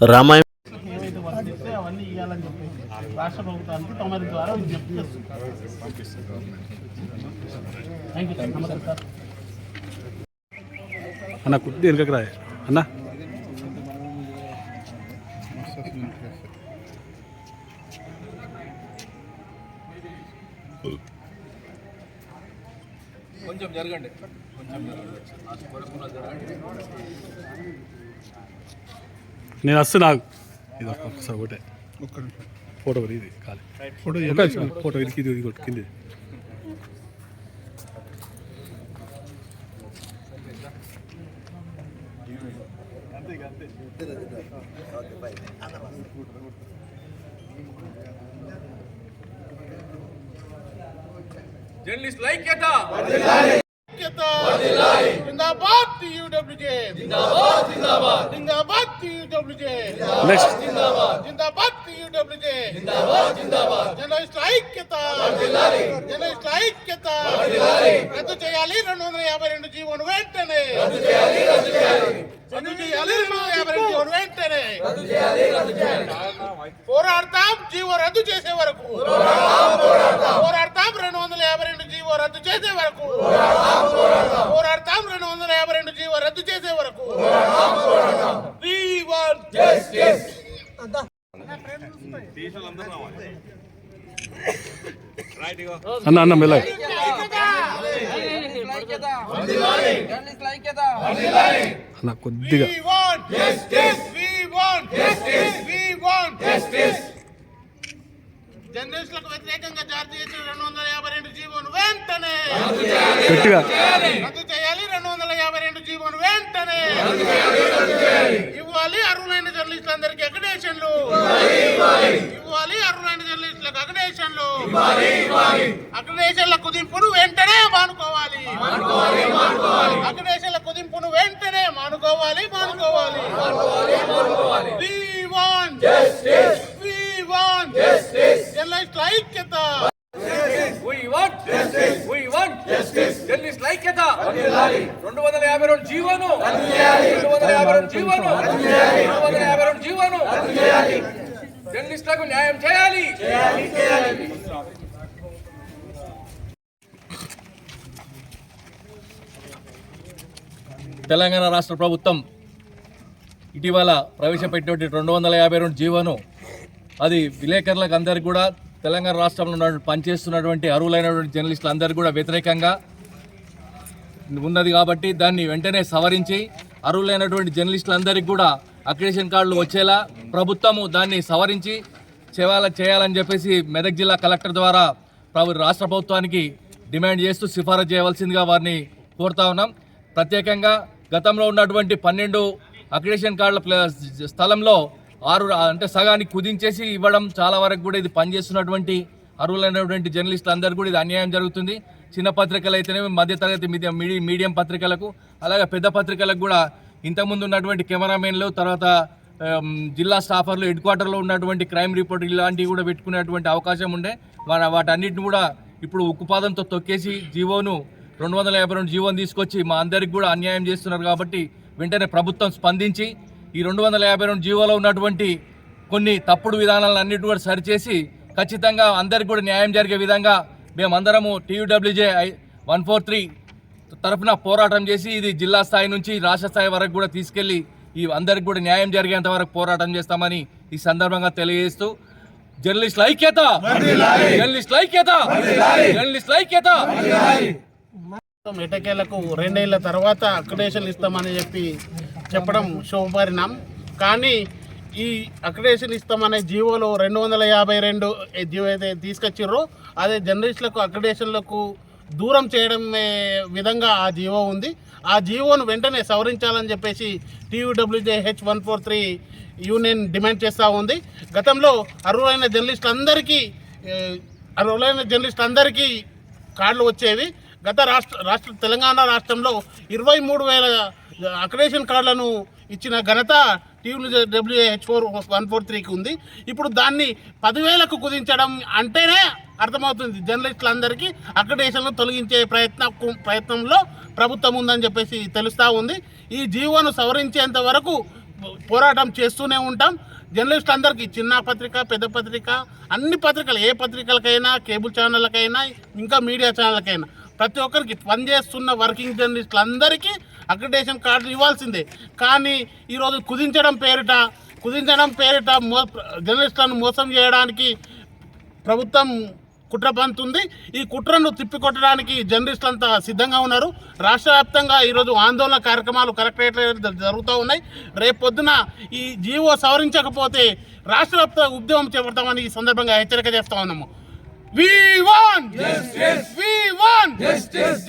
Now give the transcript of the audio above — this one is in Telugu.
రామాయణ ఏవైతే వర్తిస్తే అవన్నీ ఇవ్వాలని చెప్పేసి రాష్ట్ర ప్రభుత్వానికి తమరి ద్వారా విజ్ఞప్తి చేస్తున్నాం. Thank you sir. నమస్తే సార్. అన్న కుట్టి వెనుకకు రా అన్న. కొంచెం జరగండి. నేను వస్తే నాకు ఇది ఒకసారి ఒకటే ఫోటో ఇది కాలే ఫోటో ఇది ఇది కొట్టు కింది. జర్నలిస్ట్ ఐక్యత జిందాబాద్ టీయూడబ్ల్యూజే, జిందాబాద్ జిందాబాద్ జిందాబాద్ టీయూడబ్ల్యూజే, నెక్స్ట్ జిందాబాద్ టీయూడబ్ల్యూజే, జిందాబాద్ జిందాబాద్ జర్నలిస్ట్ ఐక్యత, జర్నలిస్ట్ ఐక్యత. రద్దు చేయాలి 252 జీవోను వెంటనే, రద్దు చేయాలి 252 జీవోను వెంటనే. పోరాడతాం జీవో రద్దు చేసే వరకు, పోరాడతాం 252 జీవో రద్దు చేసే వరకు, పోరాడతాం 252 జీవో రద్దు చేసే వరకు. We want justice. అన్న అన్న మెల్ల అన్న కొద్దిగా. We want justice. We want justice. We want justice. జర్నలిస్టులకు వ్యతిరేకంగా జారీ చేసిన 252 జీవోను వెంటనే గట్టిగా రద్దు చేయాలి. 252 జీవోను వెంటనే ఇవ్వాలి. అర్హులైన జర్నలిస్టులందరికీ అక్రిడేషన్లు ఇవ్వాలి. అర్హులైన జర్నలిస్టులకు అక్రిడేషన్లు, అక్రిడేషన్ల కుదింపును వెంటనే మానుకోవాలి. అక్రిడేషన్ల కుదింపును వెంటనే మానుకోవాలి. We want justice. We want justice. జర్నలిస్టుల ఐక్యత. We want justice. We want justice. Journalist ఐక్యత 252 జీవోను 252 జీవోను 252 జీవోను జర్నలిస్టులకు న్యాయం చేయాలి. తెలంగాణ రాష్ట్ర ప్రభుత్వం ఇటీవల ప్రవేశపెట్టినటువంటి 252 జీవోను అది విలేకరులకు అందరికీ కూడా తెలంగాణ రాష్ట్రంలో పనిచేస్తున్నటువంటి అర్హులైనటువంటి జర్నలిస్టులు అందరికీ కూడా వ్యతిరేకంగా ఉన్నది కాబట్టి దాన్ని వెంటనే సవరించి అర్హులైనటువంటి జర్నలిస్టులందరికీ కూడా అక్రిడేషన్ కార్డులు వచ్చేలా ప్రభుత్వము దాన్ని సవరించి చేయాలని చెప్పేసి మెదక్ జిల్లా కలెక్టర్ ద్వారా రాష్ట్ర ప్రభుత్వానికి డిమాండ్ చేస్తూ సిఫారసు చేయవలసిందిగా వారిని కోరుతా ఉన్నాం. ప్రత్యేకంగా గతంలో ఉన్నటువంటి 12 అక్రిడేషన్ కార్డుల స్థలంలో 6 అంటే సగానికి కుదించేసి ఇవ్వడం చాలా వరకు కూడా ఇది పనిచేస్తున్నటువంటి అర్హులైనటువంటి జర్నలిస్టులు అందరూ కూడా ఇది అన్యాయం జరుగుతుంది. చిన్న పత్రికలు అయితేనేమి, మధ్యతరగతి మీడియం పత్రికలకు, అలాగే పెద్ద పత్రికలకు కూడా ఇంతకుముందు ఉన్నటువంటి కెమెరామెన్లు, తర్వాత జిల్లా స్టాఫర్లు, హెడ్ క్వార్టర్లో ఉన్నటువంటి క్రైమ్ రిపోర్టర్ ఇలాంటివి కూడా పెట్టుకునేటువంటి అవకాశం ఉండే. వాటన్నిటిని కూడా ఇప్పుడు ఉక్కుపాదంతో తొక్కేసి జీవోను 252 జీవోను తీసుకొచ్చి మా అందరికి కూడా అన్యాయం చేస్తున్నారు. కాబట్టి వెంటనే ప్రభుత్వం స్పందించి ఈ 252 జీవోలో ఉన్నటువంటి కొన్ని తప్పుడు విధానాలను అన్నిటి కూడా సరిచేసి ఖచ్చితంగా అందరికి కూడా న్యాయం జరిగే విధంగా మేమందరము TUWJ 143 తరఫున పోరాటం చేసి ఇది జిల్లా స్థాయి నుంచి రాష్ట్ర స్థాయి వరకు కూడా తీసుకెళ్లి ఈ అందరికి కూడా న్యాయం జరిగేంత వరకు పోరాటం చేస్తామని ఈ సందర్భంగా తెలియజేస్తూ జర్నలిస్టుల ఐక్యత, జర్నలిస్టుల ఐక్యత, జర్నలిస్టుల ఐక్యత. ఎటకేలకు 2 ఏళ్ల తర్వాత అక్రిడేషన్ ఇస్తామని చెప్పడం శుభపరిణామం. కానీ ఈ అక్రిడేషన్ ఇస్తామనే జీవోలో 252 జీవో అయితే తీసుకొచ్చిర్రో అదే జర్నలిస్టులకు అక్రిడేషన్లకు దూరం చేయడం విధంగా ఆ జీవో ఉంది. ఆ జీవోను వెంటనే సవరించాలని చెప్పేసి TUWJ H143 యూనియన్ డిమాండ్ చేస్తూ ఉంది. గతంలో అర్హులైన జర్నలిస్టులందరికీ కార్డులు వచ్చేవి. గత తెలంగాణ రాష్ట్రంలో 23,000 అక్రిడేషన్ కార్డులను ఇచ్చిన ఘనత TUWJ H143కి ఉంది. ఇప్పుడు దాన్ని 10,000కు కుదించడం అంటేనే అర్థమవుతుంది జర్నలిస్టులందరికీ అక్రిడేషన్లు తొలగించే ప్రయత్నంలో ప్రభుత్వం ఉందని చెప్పేసి తెలుస్తూ ఉంది. ఈ జీవోను సవరించేంత వరకు పోరాటం చేస్తూనే ఉంటాం. జర్నలిస్ట్ అందరికీ చిన్న పత్రిక పెద్ద పత్రిక అన్ని పత్రికలు, ఏ పత్రికలకైనా, కేబుల్ ఛానళ్ళకైనా, ఇంకా మీడియా ఛానళ్ళకైనా ప్రతి ఒక్కరికి పనిచేస్తున్న వర్కింగ్ జర్నలిస్టులు అందరికీ అక్రిడేషన్ కార్డులు ఇవ్వాల్సిందే. కానీ ఈరోజు కుదించడం పేరిట జర్నలిస్టులను మోసం చేయడానికి ప్రభుత్వం కుట్ర పంతుంది. ఈ కుట్రను తిప్పికొట్టడానికి జర్నలిస్టులు అంతా సిద్ధంగా ఉన్నారు. రాష్ట్ర వ్యాప్తంగా ఈరోజు ఆందోళన కార్యక్రమాలు కలెక్టరేట్ జరుగుతూ ఉన్నాయి. రేపు పొద్దున ఈ జీవో సవరించకపోతే రాష్ట్ర వ్యాప్త ఉద్యమం చేపడతామని ఈ సందర్భంగా హెచ్చరిక చేస్తా ఉన్నాము. We want justice. We want justice.